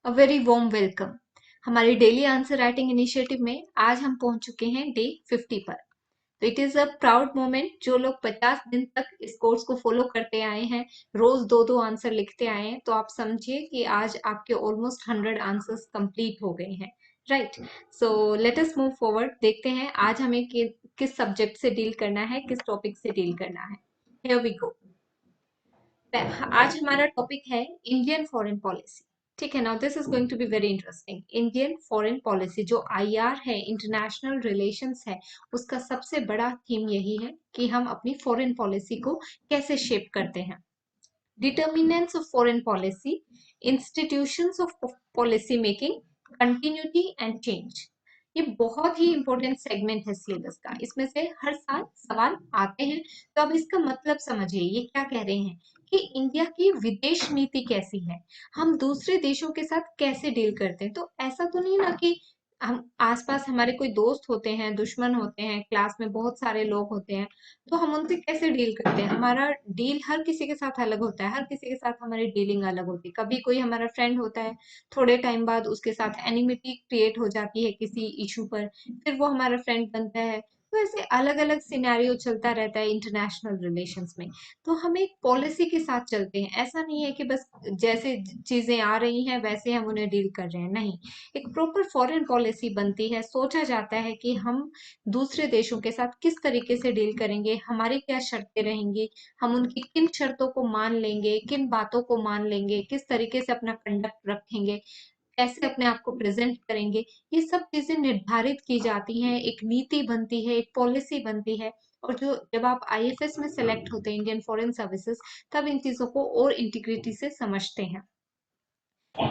A very warm welcome. हमारे daily answer writing initiative में आज हम पहुंच चुके हैं डे 50 पर। तो it is a proud moment. जो लोग 50 दिन तक इस कोर्स को फॉलो करते आए हैं, रोज दो दो आंसर लिखते आए हैं, तो आप समझिए कि आज आपके ऑलमोस्ट 100 आंसर्स कंप्लीट हो गए हैं। Right. So let us move forward. देखते हैं आज हमें किस सब्जेक्ट से डील करना है, किस टॉपिक से डील करना है। Here we go. आज हमारा टॉपिक है इंडियन फॉरेन पॉलिसी। ठीक है, now this is going to be very interesting. Indian foreign policy जो आईआर है, इंटरनेशनल रिलेशंस है, उसका सबसे बड़ा थीम यही है कि हम अपनी फॉरेन पॉलिसी को कैसे शेप करते हैं। Determinants of foreign policy, institutions of policy making, continuity and change. ये बहुत ही इंपॉर्टेंट सेगमेंट है सिलेबस का। इसमें से हर साल सवाल आते हैं। तो अब इसका मतलब समझिए, ये क्या कह रहे हैं कि इंडिया की विदेश नीति कैसी है, हम दूसरे देशों के साथ कैसे डील करते हैं। तो ऐसा तो नहीं ना कि हम आसपास हमारे कोई दोस्त होते हैं, दुश्मन होते हैं, क्लास में बहुत सारे लोग होते हैं, तो हम उनसे कैसे डील करते हैं। हमारा डील हर किसी के साथ अलग होता है, हर किसी के साथ हमारी डीलिंग अलग होती है। कभी कोई हमारा फ्रेंड होता है, थोड़े टाइम बाद उसके साथ एनिमिटी क्रिएट हो जाती है किसी इशू पर, फिर वो हमारा फ्रेंड बनता है। तो ऐसे अलग अलग सिनेरियो चलता रहता है इंटरनेशनल रिलेशंस में। तो हम एक पॉलिसी के साथ चलते हैं। ऐसा नहीं है कि बस जैसे चीजें आ रही हैं वैसे हम उन्हें डील कर रहे हैं, नहीं। एक प्रॉपर फॉरेन पॉलिसी बनती है। सोचा जाता है कि हम दूसरे देशों के साथ किस तरीके से डील करेंगे, हमारी क्या शर्तें रहेंगी, हम उनकी किन शर्तों को मान लेंगे, किन बातों को मान लेंगे, किस तरीके से अपना कंडक्ट रखेंगे, कैसे अपने आप को प्रेजेंट करेंगे। ये सब चीजें निर्धारित की जाती हैं, एक नीति बनती है, एक पॉलिसी बनती है। और जो जब आप आईएफएस में सेलेक्ट होते हैं, इंडियन फॉरेन सर्विसेज, तब इन चीजों को और इंटीग्रिटी से समझते हैं।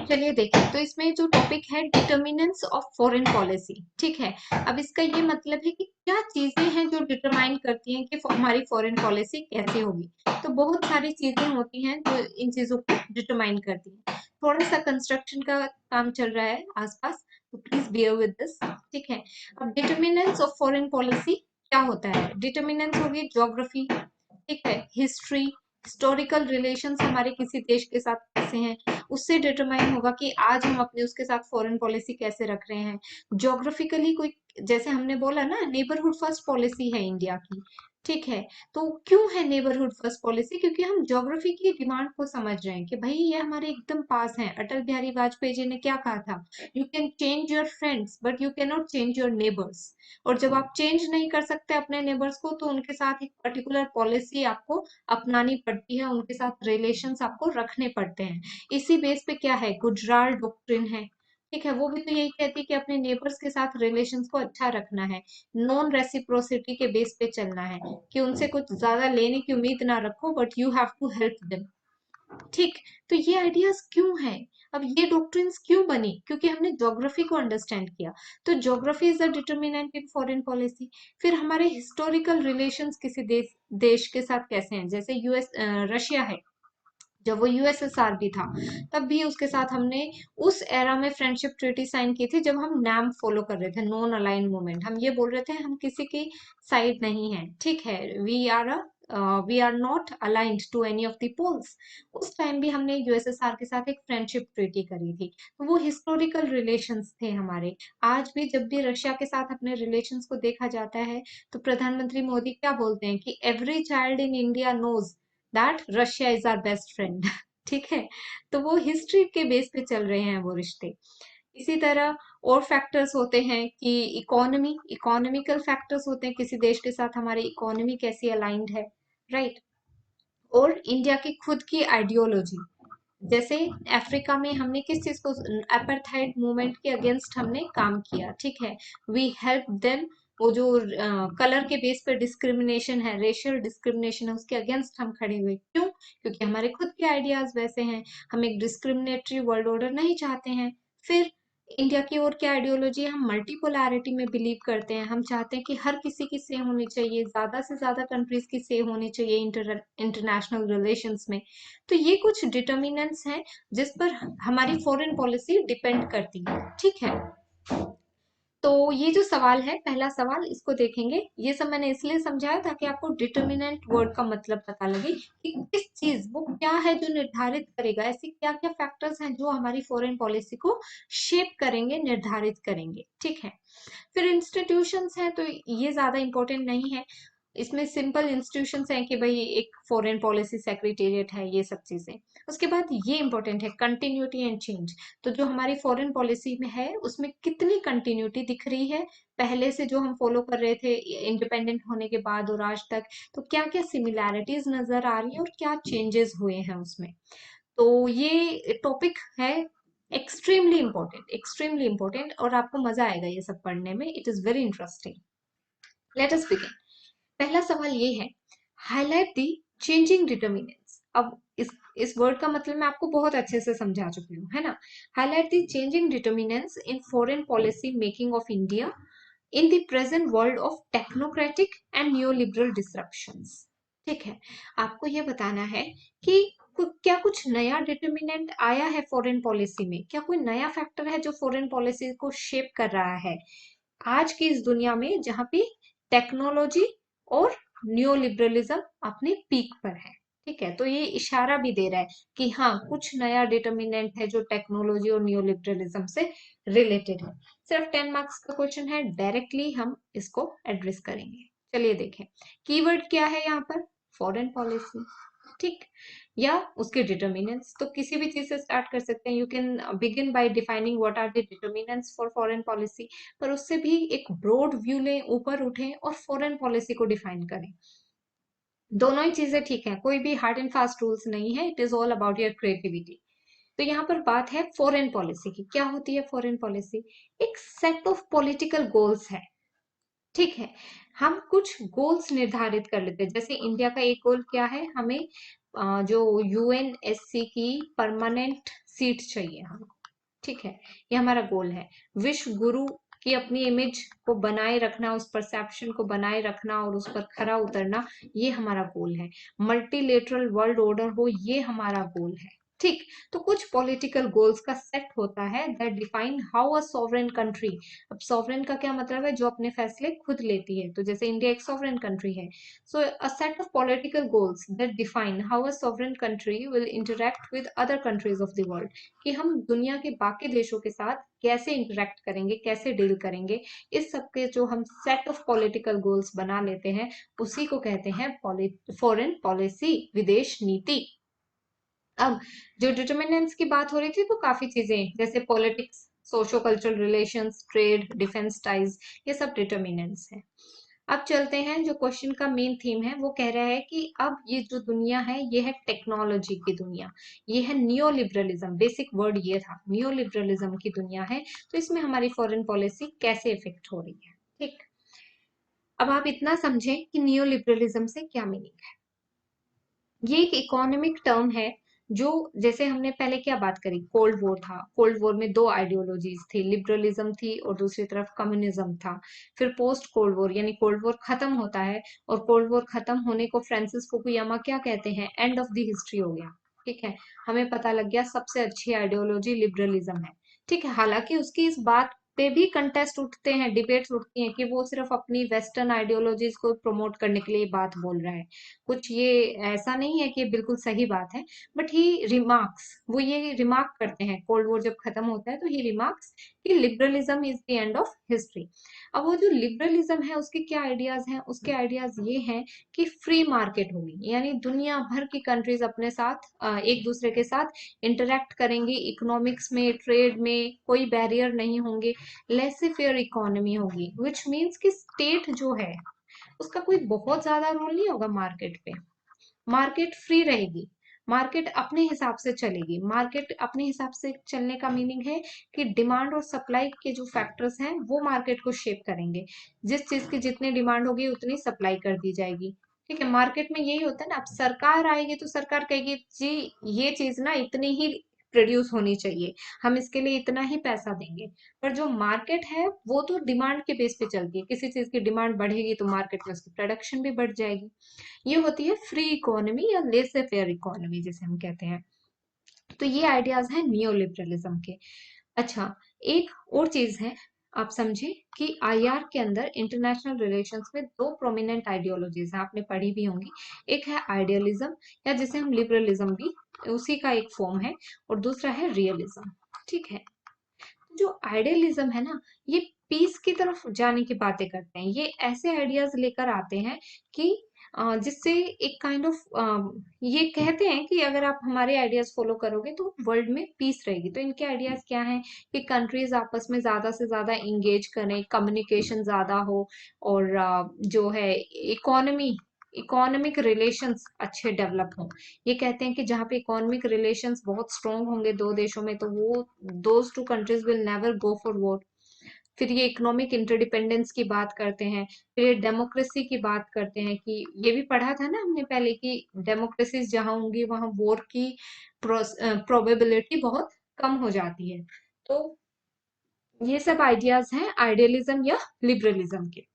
चलिए देखें, तो इसमें जो टॉपिक है डिटर्मिनेंट्स ऑफ फॉरेन पॉलिसी। ठीक है, अब इसका ये मतलब है कि क्या चीजें हैं जो डिटरमाइन करती हैं कि हमारी फॉरेन पॉलिसी कैसे होगी। तो बहुत सारी चीजें होती हैं जो इन चीजों को डिटरमाइन करती हैं। थोड़ा सा कंस्ट्रक्शन का काम चल रहा है आसपास, तो प्लीज बियर विद दिस। ठीक है, अब डिटर्मिनेंट्स ऑफ फॉरेन पॉलिसी क्या होता है। डिटर्मिनेंट्स होगी ज्योग्राफी, ठीक है, हिस्ट्री, हिस्टोरिकल रिलेशंस हमारे किसी देश के साथ कैसे हैं, उससे डिटरमाइन होगा कि आज हम अपने उसके साथ फॉरेन पॉलिसी कैसे रख रहे हैं। ज्योग्राफिकली कोई, जैसे हमने बोला ना, नेबरहुड फर्स्ट पॉलिसी है इंडिया की। ठीक है, तो क्यों है नेबरहुड फर्स्ट पॉलिसी, क्योंकि हम ज्योग्राफी की डिमांड को समझ रहे हैं कि भाई ये हमारे एकदम पास है। अटल बिहारी वाजपेयी जी ने क्या कहा था, you can change your friends but you can not change your neighbours. और जब आप चेंज नहीं कर सकते अपने नेबर्स को, तो उनके साथ एक पर्टिकुलर पॉलिसी आपको अपनानी पड़ती है, उनके साथ रिलेशंस आपको रखने पड़ते हैं। इसी बेस पे क्या है, गुजराल डॉक्ट्रिन है। ठीक है, वो भी तो यही कहती है कि अपने नेबर्स के साथ रिलेशंस को अच्छा रखना है, नॉन रेसिप्रोसिटी के बेस पे चलना है, कि उनसे कुछ ज्यादा लेने की उम्मीद ना रखो but you have to help them. ठीक। तो ये आइडियाज क्यों है, अब ये डॉक्ट्रिन्स क्यों बनी, क्योंकि हमने ज्योग्राफी को अंडरस्टैंड किया। तो geography is the determinant in foreign policy. फिर हमारे हिस्टोरिकल रिलेशंस किसी देश के साथ कैसे हैं, जैसे यूएस रशिया है, जब वो यूएसएसआर भी था, तब भी उसके साथ हमने उस एरा में फ्रेंडशिप ट्रीटी साइन की थी, जब हम नैम फॉलो कर रहे थे, नॉन अलाइन मूवमेंट। हम ये बोल रहे थे हम किसी की साइड नहीं है। ठीक है, we are not aligned to any of the poles. उस टाइम भी हमने यूएसएसआर के साथ एक फ्रेंडशिप ट्रीटी करी थी। तो वो हिस्टोरिकल रिलेशंस थे हमारे। आज भी जब भी रशिया के साथ अपने रिलेशंस को देखा जाता है, तो प्रधानमंत्री मोदी क्या बोलते हैं कि every child in India knows that Russia is our best friend. ठीक है, तो वो हिस्ट्री के बेस पे चल रहे हैं वो रिश्ते। इसी तरह और फैक्टर्स होते हैं कि इकोनॉमिकल फैक्टर्स होते हैं, किसी देश के साथ हमारी इकोनॉमी कैसी अलाइंड है। राइट। और इंडिया की खुद की आइडियोलॉजी, जैसे अफ्रीका में हमने किस चीज को, अपार्थाइड मूवमेंट के अगेंस्ट हमने काम किया। ठीक है, वी हेल्प देम। वो जो कलर के बेस पर डिस्क्रिमिनेशन है, रेशियल डिस्क्रिमिनेशन है, उसके अगेंस्ट हम खड़े हुए। क्यों, क्योंकि हमारे खुद के आइडियाज वैसे हैं। हम एक डिस्क्रिमिनेटरी वर्ल्ड ऑर्डर नहीं चाहते हैं। फिर इंडिया की और क्या आइडियोलॉजी है, हम मल्टीपोलैरिटी में बिलीव करते हैं। हम चाहते हैं कि हर किसी की से होनी चाहिए, ज्यादा से ज्यादा कंट्रीज की से होनी चाहिए इंटरनेशनल रिलेशंस में। तो ये कुछ डिटर्मिनेंट्स हैं जिस पर हमारी फॉरेन पॉलिसी डिपेंड करती है। ठीक है, तो ये जो सवाल है, पहला सवाल, इसको देखेंगे। ये सब मैंने इसलिए समझाया ताकि आपको डिटर्मिनेंट वर्ड का मतलब पता लगे कि किस चीज, वो क्या है जो निर्धारित करेगा, ऐसी क्या क्या फैक्टर्स हैं जो हमारी फॉरेन पॉलिसी को शेप करेंगे, निर्धारित करेंगे। ठीक है। फिर इंस्टीट्यूशंस हैं, तो ये ज्यादा इंपॉर्टेंट नहीं है। इसमें सिंपल इंस्टीट्यूशंस हैं कि भाई एक फॉरेन पॉलिसी सेक्रेटेरिएट है, ये सब चीजें। उसके बाद ये इंपॉर्टेंट है, कंटिन्यूटी एंड चेंज। तो जो हमारी फॉरेन पॉलिसी में है उसमें कितनी कंटिन्यूटी दिख रही है पहले से जो हम फॉलो कर रहे थे इंडिपेंडेंट होने के बाद और आज तक। तो क्या क्या सिमिलैरिटीज नजर आ रही है और क्या चेंजेस हुए हैं उसमें। तो ये टॉपिक है एक्सट्रीमली इम्पोर्टेंट, और आपको मजा आएगा ये सब पढ़ने में। It is very interesting. Let us begin. पहला सवाल ये है, हाईलाइट दी चेंजिंग डिटर्मिनेंट्स। अब इस वर्ड का मतलब मैं आपको बहुत अच्छे से समझा चुकी हूँ, है ना। Highlight the changing determinants in foreign policy making of India in the present world of technocratic and neoliberal disruptions. ठीक है। आपको ये बताना है कि क्या कुछ नया डिटर्मिनेंट आया है फॉरेन पॉलिसी में, क्या कोई नया फैक्टर है जो फॉरेन पॉलिसी को शेप कर रहा है आज की इस दुनिया में जहां पे टेक्नोलॉजी और न्यू लिबरलिज्म अपने पीक पर है। ठीक है। तो ये इशारा भी दे रहा है कि हाँ, कुछ नया डिटर्मिनेंट है जो टेक्नोलॉजी और न्यू लिबरलिज्म से रिलेटेड है। सिर्फ 10 मार्क्स का क्वेश्चन है, डायरेक्टली हम इसको एड्रेस करेंगे। चलिए देखें, कीवर्ड क्या है यहाँ पर, फॉरेन पॉलिसी। ठीक। या उसके डिटर्मिनेंट्स, तो किसी भी चीज से स्टार्ट कर सकते हैं। You can begin by defining what are the determinants for foreign policy, पर उससे भी एक ब्रॉड व्यू लें, ऊपर उठें और फॉरेन पॉलिसी को डिफाइन करें। दोनों ही चीजें ठीक है, कोई भी हार्ड एंड फास्ट रूल्स नहीं है। It is all about your creativity. तो यहाँ पर बात है फॉरेन पॉलिसी की। क्या होती है फॉरेन पॉलिसी? एक सेट ऑफ पॉलिटिकल गोल्स है। ठीक है। हम कुछ गोल्स निर्धारित कर लेते हैं। जैसे इंडिया का एक गोल क्या है, हमें जो यूएनएससी की परमानेंट सीट चाहिए हमको। ठीक है। ये हमारा गोल है। विश्व गुरु की अपनी इमेज को बनाए रखना, उस परसेप्शन को बनाए रखना और उस पर खरा उतरना, ये हमारा गोल है। मल्टीलेटरल वर्ल्ड ऑर्डर हो, ये हमारा गोल है। ठीक। तो कुछ पॉलिटिकल गोल्स का सेट होता है that define how a sovereign country. अब सॉवरेन का क्या मतलब है, जो अपने फैसले खुद लेती है। तो जैसे इंडिया एक सॉवरेन कंट्री है, so a set of political goals that define how a sovereign country will interact with other countries of the world. कि हम दुनिया के बाकी देशों के साथ कैसे इंटरेक्ट करेंगे, कैसे डील करेंगे, इस सब के जो हम सेट ऑफ पॉलिटिकल गोल्स बना लेते हैं, उसी को कहते हैं फॉरेन पॉलिसी, विदेश नीति। अब जो डिटर्मिनेंट्स की बात हो रही थी, तो काफी चीजें जैसे politics, socio cultural relations, trade, defence ties, ये सब डिटर्मिनेंट्स हैं। अब चलते हैं, जो क्वेश्चन का मेन थीम है वो कह रहा है कि अब ये जो दुनिया है ये है टेक्नोलॉजी की दुनिया, ये है नियो लिबरलिज्म। बेसिक वर्ड ये था, नियो लिबरलिज्म की दुनिया है। तो इसमें हमारी फॉरेन पॉलिसी कैसे इफेक्ट हो रही है। ठीक। अब आप इतना समझें कि नियो लिबरलिज्म से क्या मीनिंग है। ये एक इकोनॉमिक टर्म है जो, जैसे हमने पहले क्या बात करी, कोल्ड वॉर था। कोल्ड वॉर में दो आइडियोलॉजीज थी, लिबरलिज्म थी और दूसरी तरफ कम्युनिज्म था। फिर पोस्ट कोल्ड वॉर, यानी कोल्ड वॉर खत्म होता है और कोल्ड वॉर खत्म होने को फ्रांसिस फुकुयामा क्या कहते हैं, एंड ऑफ द हिस्ट्री हो गया। ठीक है। हमें पता लग गया सबसे अच्छी आइडियोलॉजी लिबरलिज्म है। ठीक है। हालांकि उसकी इस बात पे भी कंटेस्ट उठते हैं, डिबेट्स उठती हैं कि वो सिर्फ अपनी वेस्टर्न आइडियोलॉजीज को प्रमोट करने के लिए बात बोल रहा है। कुछ ये ऐसा नहीं है कि ये बिल्कुल सही बात है, बट ही रिमार्क्स, वो ये रिमार्क करते हैं कोल्ड वॉर जब खत्म होता है, तो ही रिमार्क्स कि liberalism is the end of history. अब वो जो लिबरलिज्म है उसके क्या आइडियाज हैं, उसके आइडियाज ये हैं कि फ्री मार्केट होगी, यानी दुनिया भर की कंट्रीज अपने साथ एक दूसरे के साथ इंटरेक्ट करेंगी, इकोनॉमिक्स में, ट्रेड में कोई बैरियर नहीं होंगे, लेसे फेयर इकोनॉमी होगी, विच मीन्स कि स्टेट जो है उसका कोई बहुत ज्यादा रोल नहीं होगा मार्केट पे। मार्केट फ्री रहेगी, मार्केट अपने हिसाब से चलेगी। मार्केट अपने हिसाब से चलने का मीनिंग है कि डिमांड और सप्लाई के जो फैक्टर्स हैं वो मार्केट को शेप करेंगे। जिस चीज की जितनी डिमांड होगी उतनी सप्लाई कर दी जाएगी। ठीक है। मार्केट में यही होता है ना। अब सरकार आएगी तो सरकार कहेगी जी ये चीज ना इतनी ही प्रोड्यूस होनी चाहिए, हम इसके लिए इतना ही पैसा देंगे। पर जो मार्केट है वो तो डिमांड के बेस पे चलती है, किसी चीज की डिमांड बढ़ेगी तो मार्केट में उसकी प्रोडक्शन भी बढ़ जाएगी। ये होती है फ्री इकोनॉमी या लेसे फेयर इकोनॉमी जिसे हम कहते हैं। तो ये आइडियाज हैं नियो लिबरलिज्म के। अच्छा, एक और चीज है, आप समझे कि आईआर के अंदर इंटरनेशनल रिलेशंस में दो प्रोमिनेंट आइडियोलॉजीज हैं, आपने पढ़ी भी होंगी। एक है आइडियलिज्म या जिसे हम लिबरलिज्म भी, उसी का एक फॉर्म है, और दूसरा है रियलिज्म। ठीक है, जो आइडियलिज्म है ना, ये पीस की तरफ जाने की बातें करते हैं। ये ऐसे आइडियाज लेकर आते हैं कि जिससे एक काइंड ऑफ ये कहते हैं कि अगर आप हमारे आइडियाज फॉलो करोगे तो वर्ल्ड में पीस रहेगी। तो इनके आइडियाज क्या हैं कि कंट्रीज आपस में ज्यादा से ज्यादा इंगेज करें, कम्युनिकेशन ज्यादा हो, और जो है इकोनॉमी इकोनॉमिक रिलेशंस अच्छे डेवलप हों। ये कहते हैं कि जहाँ पे इकोनॉमिक रिलेशंस बहुत स्ट्रांग होंगे दो देशों में, तो वो those two countries will never go for war. फिर ये इकोनॉमिक इंटरडिपेंडेंस की बात करते हैं। फिर ये डेमोक्रेसी की बात करते हैं कि ये भी पढ़ा था ना हमने पहले कि डेमोक्रेसीज जहाँ होंगी वहां वॉर की प्रोबेबिलिटी बहुत कम हो जाती है। तो ये सब आइडियाज हैं आइडियलिज्म या लिबरलिज्म के।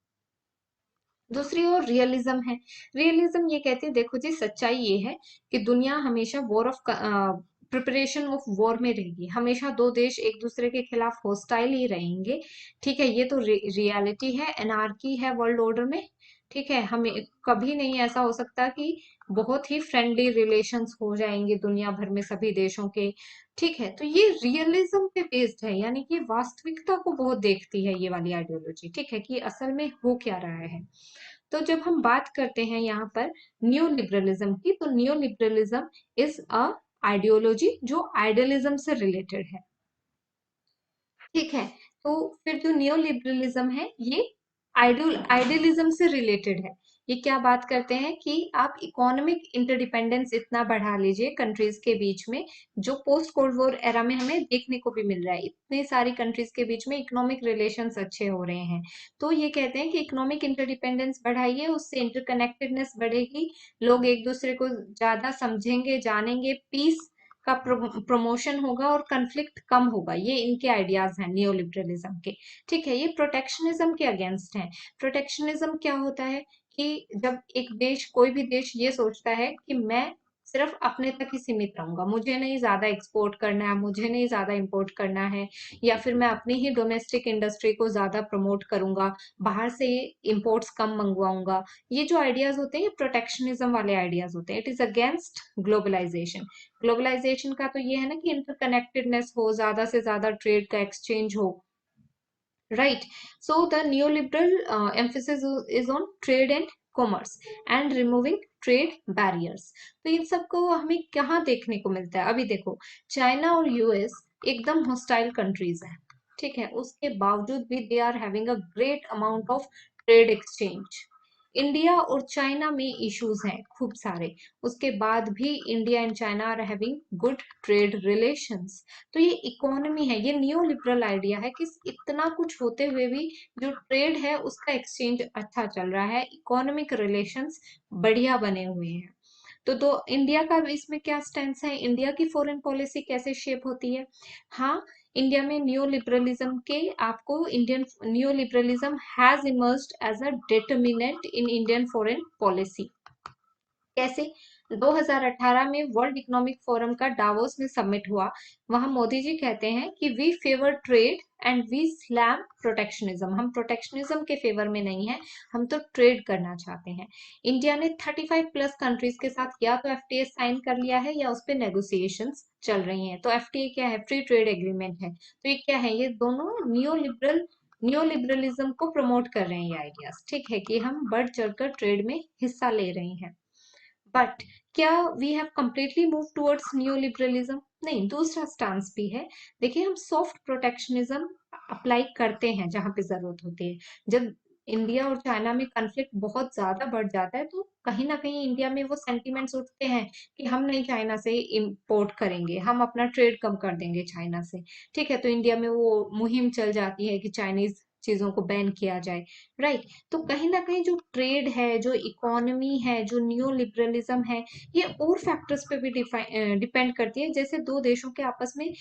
दूसरी ओर रियलिज्म है। रियलिज्म ये कहती है, देखो जी सच्चाई ये है कि दुनिया हमेशा war of preparation of war में रहेगी। हमेशा दो देश एक दूसरे के खिलाफ होस्टाइल ही रहेंगे। ठीक है, ये तो रियलिटी है, एनार्की है वर्ल्ड ऑर्डर में। ठीक है, हमें कभी नहीं ऐसा हो सकता कि बहुत ही फ्रेंडली रिलेशंस हो जाएंगे दुनिया भर में सभी देशों के। ठीक है, तो ये रियलिज्म पे बेस्ड है, यानी कि वास्तविकता को बहुत देखती है ये वाली आइडियोलॉजी। ठीक है, कि असल में हो क्या रहा है। तो जब हम बात करते हैं यहाँ पर न्यू लिबरलिज्म की, तो new liberalism is a ideology जो आइडियलिज्म से रिलेटेड है। ठीक है, तो फिर जो नियो लिबरलिज्म है ये आइडियलिज्म से रिलेटेड है। ये क्या बात करते हैं कि आप इकोनॉमिक इंटरडिपेंडेंस इतना बढ़ा लीजिए कंट्रीज के बीच में, जो पोस्ट कोल्ड वॉर एरा में हमें देखने को भी मिल रहा है। इतनी सारी कंट्रीज के बीच में इकोनॉमिक रिलेशंस अच्छे हो रहे हैं। तो ये कहते हैं कि इकोनॉमिक इंटरडिपेंडेंस बढ़ाइए, उससे इंटरकनेक्टेडनेस बढ़ेगी, लोग एक दूसरे को ज्यादा समझेंगे, जानेंगे, पीस का प्रमोशन होगा और कन्फ्लिक्ट कम होगा। ये इनके आइडियाज हैं नियो लिबरलिज्म के। ठीक है, ये प्रोटेक्शनिज्म के अगेंस्ट है। प्रोटेक्शनिज्म क्या होता है कि जब एक देश, कोई भी देश ये सोचता है कि मैं सिर्फ अपने तक ही सीमित रहूंगा, मुझे नहीं ज्यादा एक्सपोर्ट करना है, मुझे नहीं ज्यादा इंपोर्ट करना है, या फिर मैं अपनी ही डोमेस्टिक इंडस्ट्री को ज्यादा प्रमोट करूंगा, बाहर से इंपोर्ट्स कम मंगवाऊंगा। ये जो आइडियाज होते हैं ये प्रोटेक्शनिज्म वाले आइडियाज होते हैं। It is against globalisation. Globalisation का तो ये है ना कि इंटरकनेक्टेडनेस हो, ज्यादा से ज्यादा ट्रेड का एक्सचेंज हो। Right, so the neoliberal emphasis is on trade and commerce and removing trade barriers। तो इन सबको हमें कहाँ देखने को मिलता है? अभी देखो, चाइना और यूएस एकदम हॉस्टाइल कंट्रीज हैं। ठीक है, उसके बावजूद भी they are having a great amount of trade exchange. India और चाइना में इश्यूज हैं खूब सारे, उसके बाद भी India and China are having good trade relations. तो ये इकोनॉमी है, ये नियो लिबरल आइडिया है कि इतना कुछ होते हुए भी जो ट्रेड है उसका एक्सचेंज अच्छा चल रहा है, इकोनॉमिक रिलेशंस बढ़िया बने हुए हैं। तो इंडिया का इसमें क्या स्टैंड है, इंडिया की फॉरेन पॉलिसी कैसे शेप होती है? हाँ, इंडिया में नियो लिबरलिज्म के आपको Indian neo liberalism has emerged as a determinant in Indian foreign policy. कैसे? 2018 में वर्ल्ड इकोनॉमिक फोरम का डावोस में समिट हुआ। वहां मोदी जी कहते हैं कि we favour trade and we slam protectionism. हम प्रोटेक्शनिज्म के फेवर में नहीं है, हम तो ट्रेड करना चाहते हैं। इंडिया ने 35 प्लस कंट्रीज के साथ या तो एफटीए साइन कर लिया है या उस पर नेगोशिएशंस चल रही हैं। तो एफटीए क्या है? फ्री ट्रेड एग्रीमेंट है। तो ये क्या है? ये दोनों न्यू लिबरलिज्म को प्रमोट कर रहे हैं ये आइडियाज। ठीक है, कि हम बढ़ चढ़कर ट्रेड में हिस्सा ले रहे हैं। बट क्या we have completely move towards new liberalism? नहीं, दूसरा स्टांस भी है। देखिए, हम सॉफ्ट प्रोटेक्शनिज्म अप्लाई करते हैं जहां पे जरूरत होती है। जब इंडिया और चाइना में कन्फ्लिक्ट बहुत ज्यादा बढ़ जाता है तो कहीं ना कहीं इंडिया में वो सेंटिमेंट्स उठते हैं कि हम नहीं चाइना से इंपोर्ट करेंगे, हम अपना ट्रेड कम कर देंगे चाइना से। ठीक है, तो इंडिया में वो मुहिम चल जाती है कि चाइनीज चीजों को बैन किया जाए। राइट, तो कहीं ना कहीं जो ट्रेड है, जो इकोनॉमी है, जो न्यू लिबरलिज्म है, ये और फैक्टर्स पे भी डिपेंड करती है, जैसे दो देशों के आपस में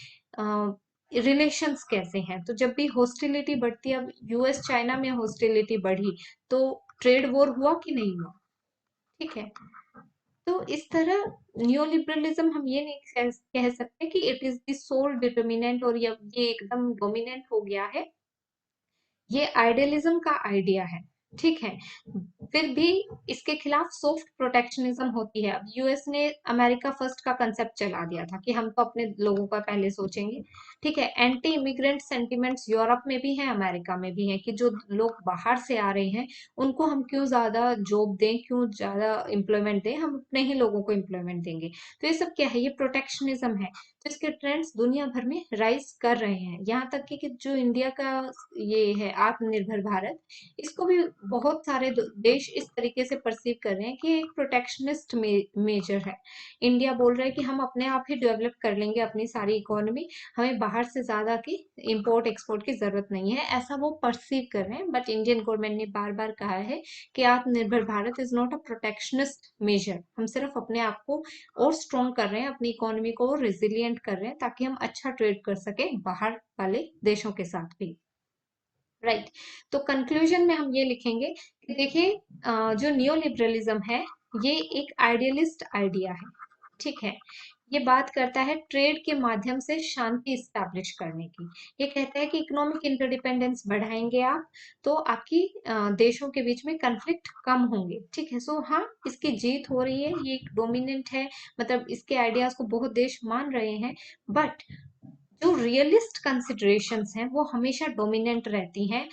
रिलेशंस कैसे हैं। तो जब भी हॉस्टिलिटी बढ़ती है, अब यूएस चाइना में हॉस्टिलिटी बढ़ी तो ट्रेड वॉर हुआ कि नहीं हुआ? ठीक है, तो इस तरह न्यू लिबरलिज्म हम ये नहीं कह सकते कि it is the sole determinant और ये एकदम डोमिनेंट हो गया है। ये आइडियलिज्म का आइडिया है, ठीक है। फिर भी इसके खिलाफ सॉफ्ट प्रोटेक्शनिज्म होती है। अब यूएस ने अमेरिका फर्स्ट का कंसेप्ट चला दिया था कि हम तो अपने लोगों का पहले सोचेंगे, ठीक है। एंटी इमिग्रेंट सेंटिमेंट्स यूरोप में भी है, अमेरिका में भी है, कि जो लोग बाहर से आ रहे हैं उनको हम क्यों ज्यादा जॉब दें, क्यों ज्यादा एम्प्लॉयमेंट दें, हम अपने ही लोगों को एम्प्लॉयमेंट देंगे। तो ये सब क्या है, ये प्रोटेक्शनिज्म है। तो इसके ट्रेंड्स दुनिया भर में राइज कर रहे हैं, यहाँ तक कि जो इंडिया का ये है आत्मनिर्भर भारत, इसको भी बहुत सारे देश इस तरीके से परसीव कर रहे हैं कि एक प्रोटेक्शनिस्ट मेजर है। इंडिया बोल रहा है कि हम अपने आप ही डेवलप कर लेंगे अपनी सारी इकोनॉमी, हमें बाहर से ज्यादा की इंपोर्ट एक्सपोर्ट की जरूरत नहीं है, ऐसा वो परसीव कर रहे हैं। बट इंडियन गवर्नमेंट ने बार बार कहा है कि आत्मनिर्भर Bharat is not a protectionist measure, हम सिर्फ अपने आप को और स्ट्रॉन्ग कर रहे हैं, अपनी इकोनॉमी को रिजिलियंट कर रहे हैं, ताकि हम अच्छा ट्रेड कर सके बाहर वाले देशों के साथ भी। राइट। तो कंक्लूजन में हम ये लिखेंगे कि देखिए, जो नियो लिबरलिज्म है ये एक आइडियलिस्ट आइडिया है, ठीक है। ये बात करता है ट्रेड के माध्यम से शांति स्टैब्लिश करने की। ये कहता है कि इकोनॉमिक इंटरडिपेंडेंस बढ़ाएंगे आप तो आपकी देशों के बीच में कन्फ्लिक्ट कम होंगे, ठीक है। सो हाँ, इसकी जीत हो रही है, ये एक डोमिनेंट है, मतलब इसके आइडियाज को बहुत देश मान रहे हैं। बट जो रियलिस्ट कंसिडरेशंस हैं वो हमेशा डोमिनेंट रहती हैं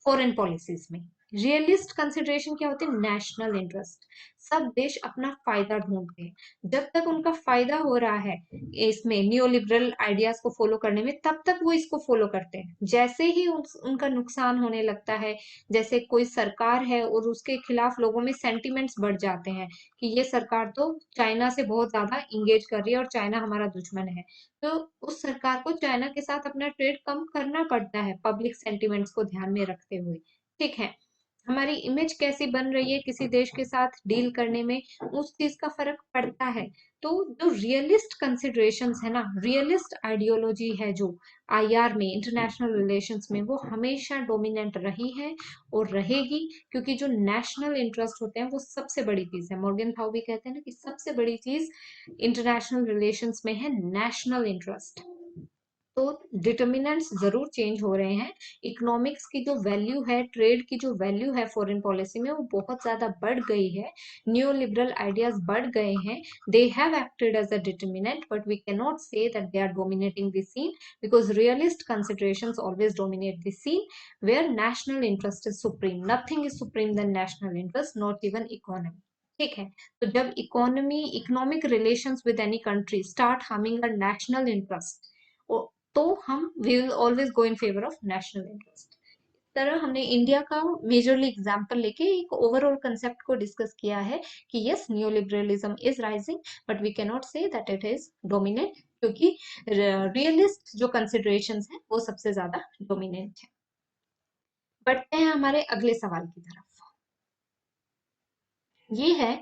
फॉरेन पॉलिसीज में। रियलिस्ट कंसिडरेशन क्या होते हैं, नेशनल इंटरेस्ट। सब देश अपना फायदा ढूंढते हैं, जब तक उनका फायदा हो रहा है इसमें नियो लिबरल आइडियाज को फॉलो करने में, तब तक वो इसको फॉलो करते हैं। जैसे ही उनका नुकसान होने लगता है, जैसे कोई सरकार है और उसके खिलाफ लोगों में सेंटिमेंट्स बढ़ जाते हैं कि ये सरकार तो चाइना से बहुत ज्यादा इंगेज कर रही है और चाइना हमारा दुश्मन है, तो उस सरकार को चाइना के साथ अपना ट्रेड कम करना पड़ता है पब्लिक सेंटिमेंट्स को ध्यान में रखते हुए, ठीक है। हमारी इमेज कैसी बन रही है किसी देश के साथ डील करने में, उस चीज का फर्क पड़ता है। तो जो रियलिस्ट कंसिडरेशंस है ना, रियलिस्ट आइडियोलॉजी है जो आईआर में, इंटरनेशनल रिलेशंस में, वो हमेशा डोमिनेंट रही है और रहेगी, क्योंकि जो नेशनल इंटरेस्ट होते हैं वो सबसे बड़ी चीज है। मॉर्गन थाउ भी कहते हैं ना कि सबसे बड़ी चीज इंटरनेशनल रिलेशंस में है नेशनल इंटरेस्ट। तो डिटर्मिनेंट्स जरूर चेंज हो रहे हैं। इकोनॉमिक्स की जो वैल्यू है, ट्रेड की जो वैल्यू है फॉरेन पॉलिसी में, वो बहुत ज्यादा बढ़ गई है। न्यू लिबरल आइडियाज बढ़ गए हैं, they have acted as a determinant, but we can not say that they are dominating the scene, because realist considerations always dominate the scene where national interest is supreme. Nothing is supreme then national interest, not even economy, ठीक है। तो जब economy, economic relations with any country start harming a national interest, तो हम we will always go in favour of national interest. इस तरह हमने India का मेजरली एग्जांपल लेके एक ओवरऑल कंसेप्ट को डिस्कस किया है कि yes, new liberalism is rising, but we can not say that it is dominant, क्योंकि रियलिस्ट जो कंसिडरेशंस हैं वो सबसे ज्यादा डोमिनेंट है। बढ़ते हैं हमारे अगले सवाल की तरफ। ये है,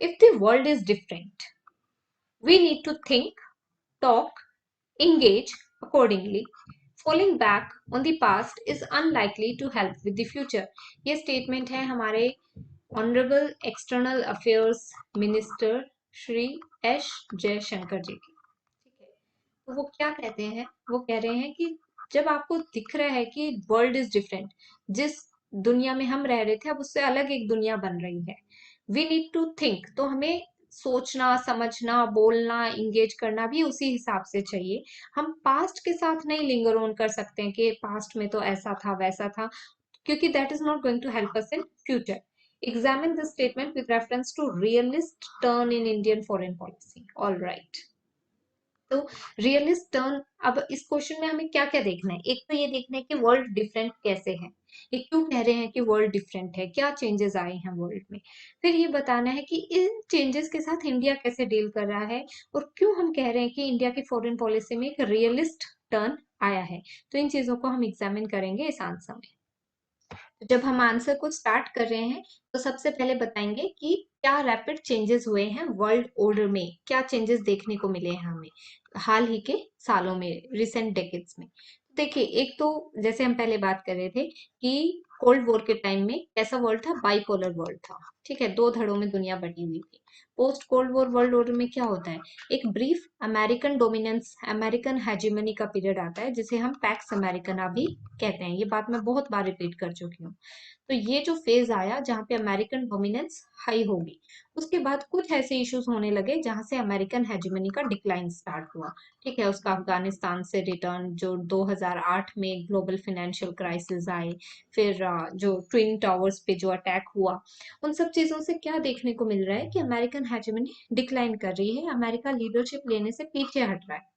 if the world is different we need to think, talk, engage accordingly. Falling back on the past is unlikely to help with the future. ये स्टेटमेंट है हमारे honourable external affairs minister Shri S Jaishankar ji की, ठीक है। तो वो क्या कहते हैं, वो कह रहे हैं कि जब आपको दिख रहा है कि वर्ल्ड इज डिफरेंट, जिस दुनिया में हम रह रहे थे अब उससे अलग एक दुनिया बन रही है, वी नीड टू थिंक, तो हमें सोचना, समझना, बोलना, इंगेज करना भी उसी हिसाब से चाहिए। हम पास्ट के साथ नहीं लिंगर ऑन कर सकते हैं कि पास्ट में तो ऐसा था वैसा था, क्योंकि that is not going to help us in future. Examine this statement with reference to realist turn in Indian foreign policy. All right. तो रियलिस्ट टर्न, अब इस क्वेश्चन में हमें क्या क्या देखना है, एक तो ये देखना है कि वर्ल्ड डिफरेंट कैसे है, ये क्यों कह रहे हैं कि वर्ल्ड डिफरेंट है, क्या चेंजेस आए हैं वर्ल्ड में। फिर ये बताना है कि इन चेंजेस के साथ इंडिया कैसे डील कर रहा है, और क्यों हम कह रहे हैं कि इंडिया की फॉरेन पॉलिसी में एक रियलिस्ट टर्न आया है। तो इन चीजों को हम एग्जामिन करेंगे इस आंसर में। तो जब हम आंसर को स्टार्ट कर रहे हैं तो सबसे पहले बताएंगे कि क्या रैपिड चेंजेस हुए हैं वर्ल्ड ऑर्डर में, क्या चेंजेस देखने को मिले हैं हमें हाल ही के सालों में, रिसेंट डेकेड्स में। देखिए, एक तो जैसे हम पहले बात कर रहे थे कि कोल्ड वॉर के टाइम में कैसा वर्ल्ड था, बाइपोलर वर्ल्ड था, ठीक है, दो धड़ों में दुनिया बटी हुई थी। Post cold war world order में क्या होता है, एक brief American dominance, American hegemony का पीरियड आता है जिसे हम पैक्स अमेरिकना भी कहते हैं। ये बात मैं बहुत बार रिपीट कर चुकी हूँ। तो ये जो फेज आया जहाँ पे अमेरिकन डोमिनेंस हाई होगी, उसके बाद कुछ ऐसे इश्यूज होने लगे जहां से अमेरिकन हेजेमनी का डिक्लाइन स्टार्ट हुआ। ठीक है, उसका अफगानिस्तान से रिटर्न, जो 2008 में ग्लोबल फाइनेंशियल क्राइसिस आए, फिर जो ट्विन टावर्स पे जो अटैक हुआ, उन सब चीजों से क्या देखने को मिल रहा है कि अमेरिकन हेजेमनी डिक्लाइन कर रही है, अमेरिका लीडरशिप लेने से पीछे हट रहा है।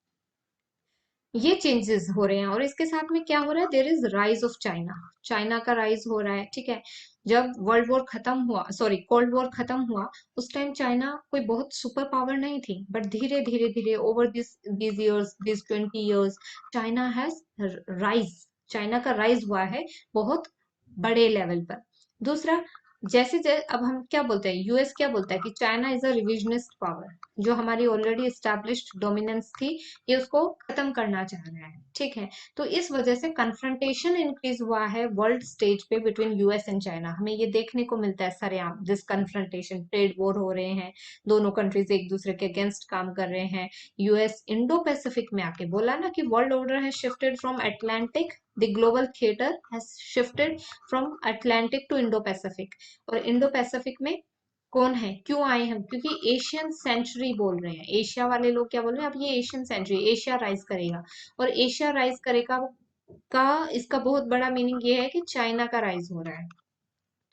ये चेंजेस हो रहे हैं और इसके साथ में क्या हो रहा है, there is rise of China, China का राइज हो रहा है। ठीक है, जब वर्ल्ड वॉर खत्म हुआ, सॉरी कोल्ड वॉर खत्म हुआ, उस टाइम चाइना कोई बहुत सुपर पावर नहीं थी, बट धीरे धीरे धीरे over this years, this 20 years, China has rise, China का राइज हुआ है बहुत बड़े लेवल पर। दूसरा, जैसे जैसे अब हम क्या बोलते हैं, यूएस क्या बोलता है कि China is a revisionist power, जो हमारी ऑलरेडी एस्टैब्लिश्ड डोमिनेंस थी, ये उसको खत्म करना चाह रहा है। ठीक है, तो इस वजह से कन्फ्रंटेशन इंक्रीज हुआ है वर्ल्ड स्टेज पे बिटवीन यूएस एंड चाइना। हमें ये देखने को मिलता है सरेआम, दिस कन्फ्रंटेशन, ट्रेड वॉर हो रहे हैं, दोनों कंट्रीज एक दूसरे के अगेंस्ट काम कर रहे हैं। यूएस इंडो पैसिफिक में आके बोला ना कि world order has shifted from Atlantic, the global theatre has shifted from Atlantic to Indo Pacific. और इंडो पैसिफिक में कौन है, क्यों आए हम, क्योंकि एशियन सेंचुरी बोल रहे हैं, एशिया वाले लोग क्या बोल रहे हैं, अब ये एशियन सेंचुरी, एशिया राइज करेगा। और एशिया राइज करेगा का इसका बहुत बड़ा मीनिंग ये है कि चाइना का राइज हो रहा है।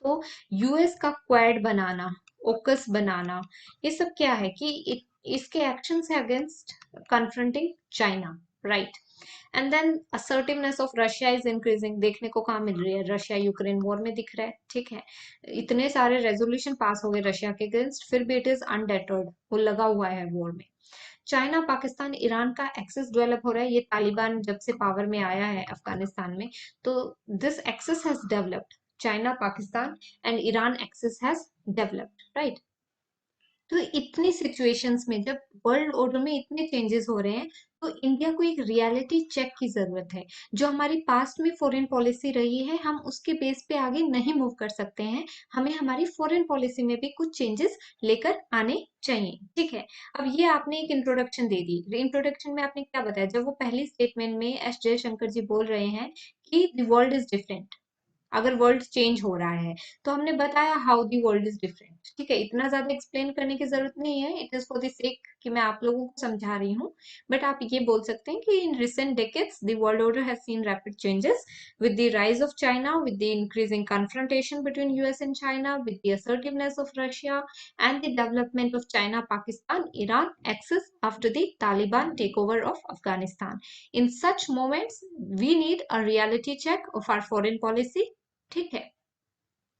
तो यूएस का क्वाड बनाना, ओकस बनाना, ये सब क्या है कि इसके एक्शन है against confronting China, right. And then assertiveness of Russia is increasing, देखने को कहाँ मिल रही है, रशिया यूक्रेन वॉर में दिख रहा है। ठीक है, इतने सारे रेजोल्यूशन पास हो गए रशिया के अगेंस्ट, फिर भी इट इज अनडेटर्ड, वो लगा हुआ है वॉर में। चाइना पाकिस्तान ईरान का एक्सेस डेवलप हो रहा है, ये तालिबान जब से पावर में आया है अफगानिस्तान में, तो this axis has developed, China Pakistan and Iran axis has developed, right. तो इतनी सिचुएशंस में जब वर्ल्ड ऑर्डर में इतने चेंजेस हो रहे हैं, तो इंडिया को एक रियलिटी चेक की जरूरत है। जो हमारी पास्ट में फॉरेन पॉलिसी रही है, हम उसके बेस पे आगे नहीं मूव कर सकते हैं, हमें हमारी फॉरेन पॉलिसी में भी कुछ चेंजेस लेकर आने चाहिए। ठीक है, अब ये आपने एक इंट्रोडक्शन दे दी, इंट्रोडक्शन में आपने क्या बताया, जब वो पहली स्टेटमेंट में एस जयशंकर जी बोल रहे हैं कि द वर्ल्ड इज डिफरेंट, अगर वर्ल्ड चेंज हो रहा है, तो हमने बताया how the world is different. ठीक है, इतना ज्यादा एक्सप्लेन करने की जरूरत नहीं है, it is for the sake कि मैं आप लोगों को समझा रही हूँ। बट आप ये बोल सकते हैं कि in recent decades the world order has seen rapid changes with the rise of China, with the increasing confrontation between US and China, with the assertiveness of Russia, and the development of China-Pakistan-Iran axis after the Taliban takeover of Afghanistan. In such moments, we need a reality check of our foreign policy. ठीक है,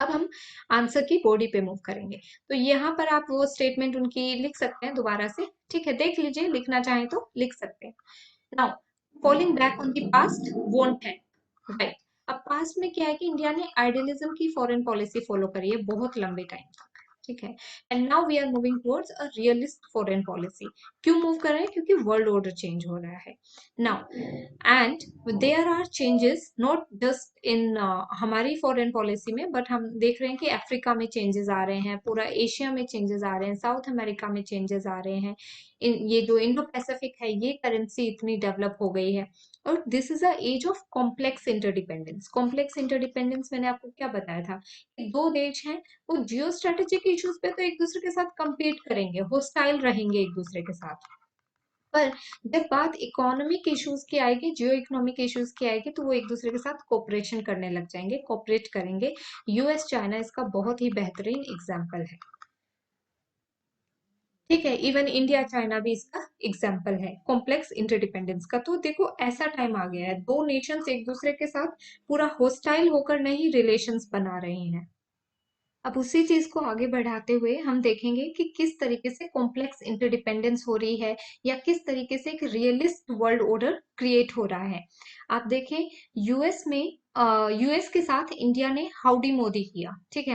अब हम answer की body पे move करेंगे। तो यहाँ पर आप वो स्टेटमेंट उनकी लिख सकते हैं दोबारा से। ठीक है, देख लीजिए, लिखना चाहें तो लिख सकते हैं। Now, falling back on the past won't help, right. अब पास्ट में क्या है कि इंडिया ने आइडियलिज्म की फॉरेन पॉलिसी फॉलो करी है बहुत लंबे टाइम तक। ठीक है, and now we are moving towards a realist foreign policy. क्यों मूव कर रहे हैं, क्योंकि वर्ल्ड ऑर्डर चेंज हो रहा है now. And there are changes not just in हमारी फॉरेन पॉलिसी में, बट हम देख रहे हैं कि अफ्रीका में चेंजेस आ रहे हैं, पूरा एशिया में चेंजेस आ रहे हैं, साउथ अमेरिका में चेंजेस आ रहे हैं। ये जो इंडो पैसिफिक है, ये करेंसी इतनी डेवलप हो गई है। और this is a age of complex interdependence. Complex interdependence मैंने आपको क्या बताया था कि दो देश हैं, वो जियो स्ट्रेटेजिक इश्यूज पे तो एक दूसरे के साथ compete करेंगे, होस्टाइल रहेंगे एक दूसरे के साथ, पर जब बात इकोनॉमिक इश्यूज की आएगी, जियो इकोनॉमिक इश्यूज की आएगी, तो वो एक दूसरे के साथ कोऑपरेशन करने लग जाएंगे, कोऑपरेट करेंगे। यूएस चाइना इसका बहुत ही बेहतरीन एग्जाम्पल है। ठीक है, इवन इंडिया चाइना भी इसका एग्जाम्पल है कॉम्प्लेक्स इंटरडिपेंडेंस का। तो देखो, ऐसा टाइम आ गया है, दो नेशंस एक दूसरे के साथ पूरा होस्टाइल होकर नहीं रिलेशंस बना रही हैं। अब उसी चीज को आगे बढ़ाते हुए हम देखेंगे कि किस तरीके से कॉम्प्लेक्स इंटरडिपेंडेंस हो रही है, या किस तरीके से एक रियलिस्ट वर्ल्ड ऑर्डर क्रिएट हो रहा है। आप देखें, यूएस में यूएस के साथ इंडिया ने हाउडी मोदी किया, ठीक है,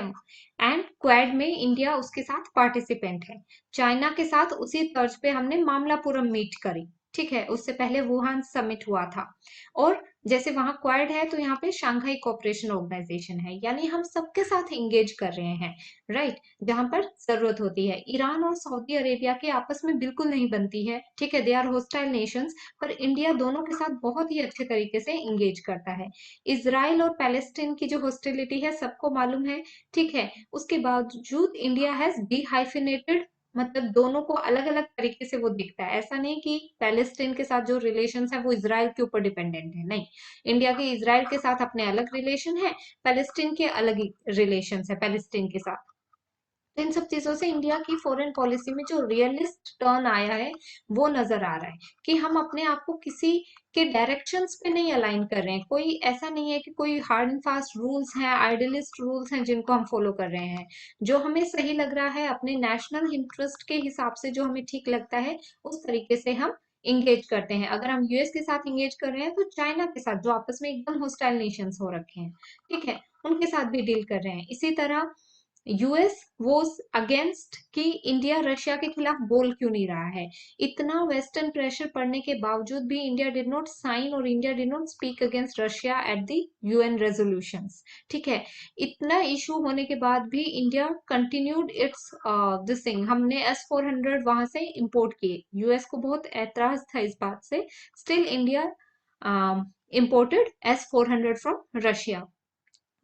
एंड क्वाड में इंडिया उसके साथ पार्टिसिपेंट है। चाइना के साथ उसी तर्ज पे हमने मामलापुरम मीट करी। ठीक है, उससे पहले वुहान समिट हुआ था। और जैसे वहां क्वाड है तो यहाँ पे शंघाई कोऑपरेशन ऑर्गेनाइजेशन है, यानी हम सबके साथ एंगेज कर रहे हैं, राइट, जहां पर जरूरत होती है। ईरान और सऊदी अरेबिया के आपस में बिल्कुल नहीं बनती है, ठीक है, दे आर होस्टाइल नेशंस, पर इंडिया दोनों के साथ बहुत ही अच्छे तरीके से एंगेज करता है। इसराइल और पैलेस्टीन की जो हॉस्टिलिटी है सबको मालूम है, ठीक है, उसके बावजूद इंडिया हैज डी हाइफिनेटेड, मतलब दोनों को अलग अलग तरीके से वो दिखता है। ऐसा नहीं कि पैलेस्टीन के साथ जो रिलेशन है वो इसराइल के ऊपर डिपेंडेंट है, नहीं, इंडिया के इसराइल के साथ अपने अलग रिलेशन है, पैलेस्टीन के अलग ही रिलेशन है पैलेस्टीन के साथ। तो इन सब चीजों से इंडिया की फॉरेन पॉलिसी में जो रियलिस्ट टर्न आया है वो नजर आ रहा है कि हम अपने आप को किसी के डायरेक्शंस पे नहीं अलाइन कर रहे हैं। कोई ऐसा नहीं है कि कोई हार्ड एंड फास्ट रूल्स हैं, आइडियलिस्ट रूल्स हैं जिनको हम फॉलो कर रहे हैं। जो हमें सही लग रहा है अपने नेशनल इंटरेस्ट के हिसाब से, जो हमें ठीक लगता है उस तरीके से हम इंगेज करते हैं। अगर हम यूएस के साथ इंगेज कर रहे हैं तो चाइना के साथ, जो आपस में एकदम होस्टाइल नेशंस हो रखे हैं, ठीक है, उनके साथ भी डील कर रहे हैं। इसी तरह यूएस वॉज अगेंस्ट कि इंडिया रशिया के खिलाफ बोल क्यों नहीं रहा है। इतना वेस्टर्न प्रेशर पड़ने के बावजूद भी इंडिया डिड नॉट साइन और India did not speak against Russia at the UN resolutions, ठीक है। इतना इशू होने के बाद भी India continued it's this thing, हमने S-400 वहां से इंपोर्ट किए। यूएस को बहुत ऐतराज था इस बात से, still India imported S-400 from Russia.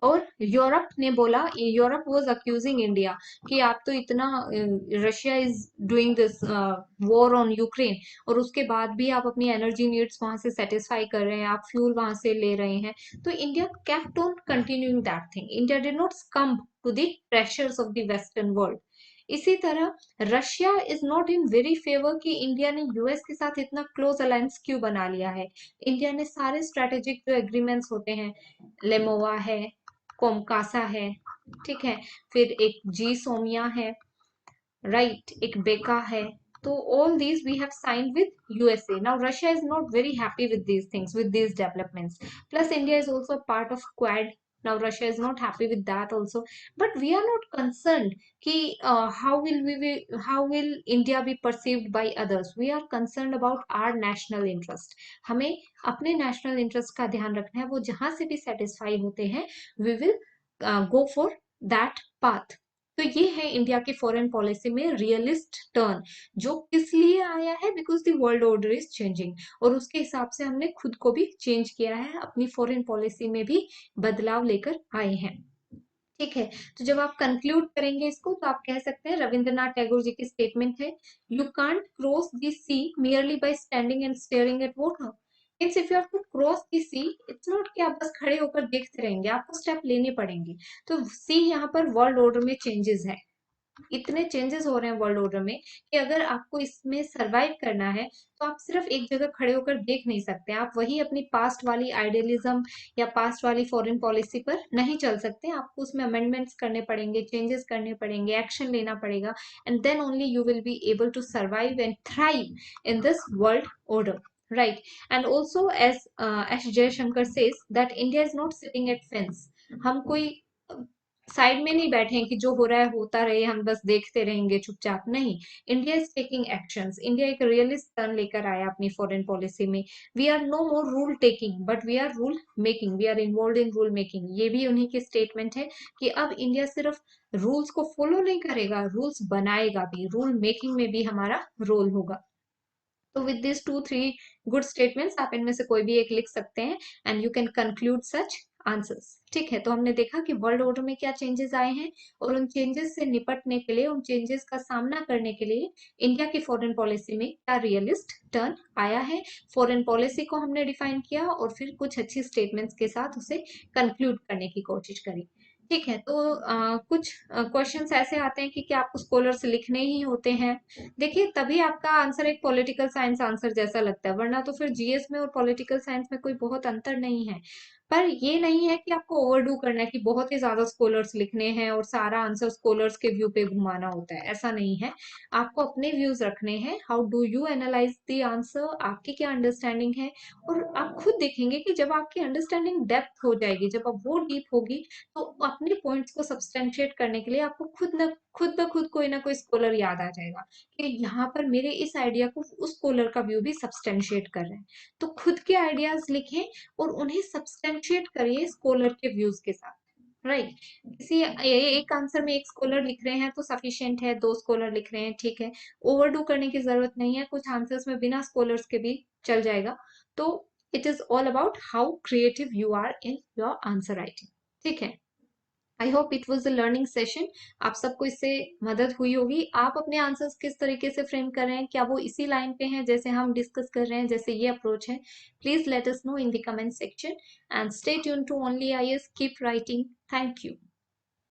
और यूरोप ने बोला, यूरोप वाज अक्यूजिंग इंडिया कि आप तो इतना, Russia is doing this war on Ukraine, और उसके बाद भी आप अपनी एनर्जी नीड्स वहां से सेटिस्फाई कर रहे हैं, आप फ्यूल वहां से ले रहे हैं। तो India kept on continuing that thing, India did not succumb to the pressures of the western world. इसी तरह Russia is not in very favour कि इंडिया ने यूएस के साथ इतना क्लोज अलायंस क्यों बना लिया है। इंडिया ने सारे स्ट्रेटेजिक जो एग्रीमेंट्स होते हैं, लेमोवा है, कोमकासा है, ठीक है, फिर एक जी सोमिया है, राइट, एक बेका है, तो all these we have signed with USA. Now Russia is not very happy with these things, with these developments. Plus India is also a part of Quad. Now Russia is not happy with that also, but we are not concerned कि how will India be perceived by others. We are concerned about our national interest. हमें अपने national interest का ध्यान रखना है, वो जहां से भी satisfy होते हैं we will go for that path. तो ये है इंडिया की फॉरेन पॉलिसी में रियलिस्ट टर्न, जो किस लिए आया है, because the world order is changing, और उसके हिसाब से हमने खुद को भी चेंज किया है, अपनी फॉरेन पॉलिसी में भी बदलाव लेकर आए हैं, ठीक है। तो जब आप कंक्लूड करेंगे इसको तो आप कह सकते हैं, रविंद्रनाथ टैगोर जी की स्टेटमेंट है, you can't cross the sea merely by standing and staring at water. Means if you have to cross the sea, it's not कि आप बस खड़े होकर देखते रहेंगे, आपको स्टेप लेने पड़ेंगे। तो सी यहाँ पर वर्ल्ड ऑर्डर में चेंजेस है, इतने चेंजेस हो रहे हैं वर्ल्ड ऑर्डर में कि अगर आपको इसमें सरवाइव करना है तो आप सिर्फ एक जगह खड़े होकर देख नहीं सकते, आप वही अपनी पास्ट वाली आइडियलिज्म या पास्ट वाली फॉरेन पॉलिसी पर नहीं चल सकते, आपको उसमें अमेंडमेंट्स करने पड़ेंगे, चेंजेस करने पड़ेंगे, एक्शन लेना पड़ेगा, and then only you will be able to survive and thrive in this world order, right? And also as S Jaishankar says that India is not sitting at fence. हम कोई side में नहीं बैठे हैं कि जो हो रहा है होता रहे, हम बस देखते रहेंगे चुपचाप, नहीं। India is taking actions, India एक रियलिस्ट टर्न लेकर आया अपनी फॉरेन पॉलिसी में। We are no more rule taking but we are rule making, we are involve in rule making. ये भी उन्हीं की स्टेटमेंट है कि अब इंडिया सिर्फ रूल्स को फॉलो नहीं करेगा, रूल्स बनाएगा भी, रूल मेकिंग में भी हमारा रोल होगा। तो विद दिस 2-3 गुड स्टेटमेंट्स आप इनमें से कोई भी एक लिख सकते हैं and you can conclude such answers, ठीक है। तो हमने देखा कि वर्ल्ड ऑर्डर में क्या चेंजेस आए हैं, और उन चेंजेस से निपटने के लिए, उन चेंजेस का सामना करने के लिए इंडिया की फॉरेन पॉलिसी में क्या रियलिस्ट टर्न आया है। फॉरेन पॉलिसी को हमने डिफाइन किया और फिर कुछ अच्छी स्टेटमेंट्स के साथ उसे कंक्लूड करने की कोशिश करी, ठीक है। तो कुछ क्वेश्चंस ऐसे आते हैं कि क्या आपको स्कॉलर्स लिखने ही होते हैं। देखिए तभी आपका आंसर एक पॉलिटिकल साइंस आंसर जैसा लगता है, वरना तो फिर जीएस में और पॉलिटिकल साइंस में कोई बहुत अंतर नहीं है। पर ये नहीं है कि आपको ओवरडू करना है कि बहुत ही ज्यादा स्कॉलर्स लिखने हैं और सारा आंसर स्कॉलर्स के व्यू पे घुमाना होता है, ऐसा नहीं है। आपको अपने व्यूज रखने हैं। How do you analyse the answer, आपकी क्या अंडरस्टैंडिंग है। और आप खुद देखेंगे कि जब आपकी अंडरस्टैंडिंग डेप्थ हो जाएगी, जब आप वो डीप होगी, तो अपने पॉइंट्स को सब्सटेंशिएट करने के लिए आपको खुद ब खुद कोई ना कोई स्कॉलर याद आ जाएगा कि यहाँ पर मेरे इस आइडिया को उस स्कॉलर का व्यू भी सब्सटेंशिएट कर रहे हैं। तो खुद के आइडियाज लिखें और उन्हें सब्सटेंशिएट करिए स्कॉलर के व्यूज के साथ। राइट। किसी एक आंसर में एक स्कॉलर लिख रहे हैं तो सफिशिएंट है, दो स्कॉलर लिख रहे हैं ठीक है, ओवरडू करने की जरूरत नहीं है। कुछ आंसर्स में बिना स्कॉलर्स के भी चल जाएगा। तो it is all about how creative you are in your answer writing. ठीक है। I hope it was a learning session. आप सबको इससे मदद हुई होगी। आप अपने आंसर्स किस तरीके से फ्रेम कर रहे हैं, क्या वो इसी लाइन पे हैं जैसे हम डिस्कस कर रहे हैं, जैसे ये अप्रोच है। Please let us know in the comment section and stay tune to Only IAS. Keep writing. Thank you.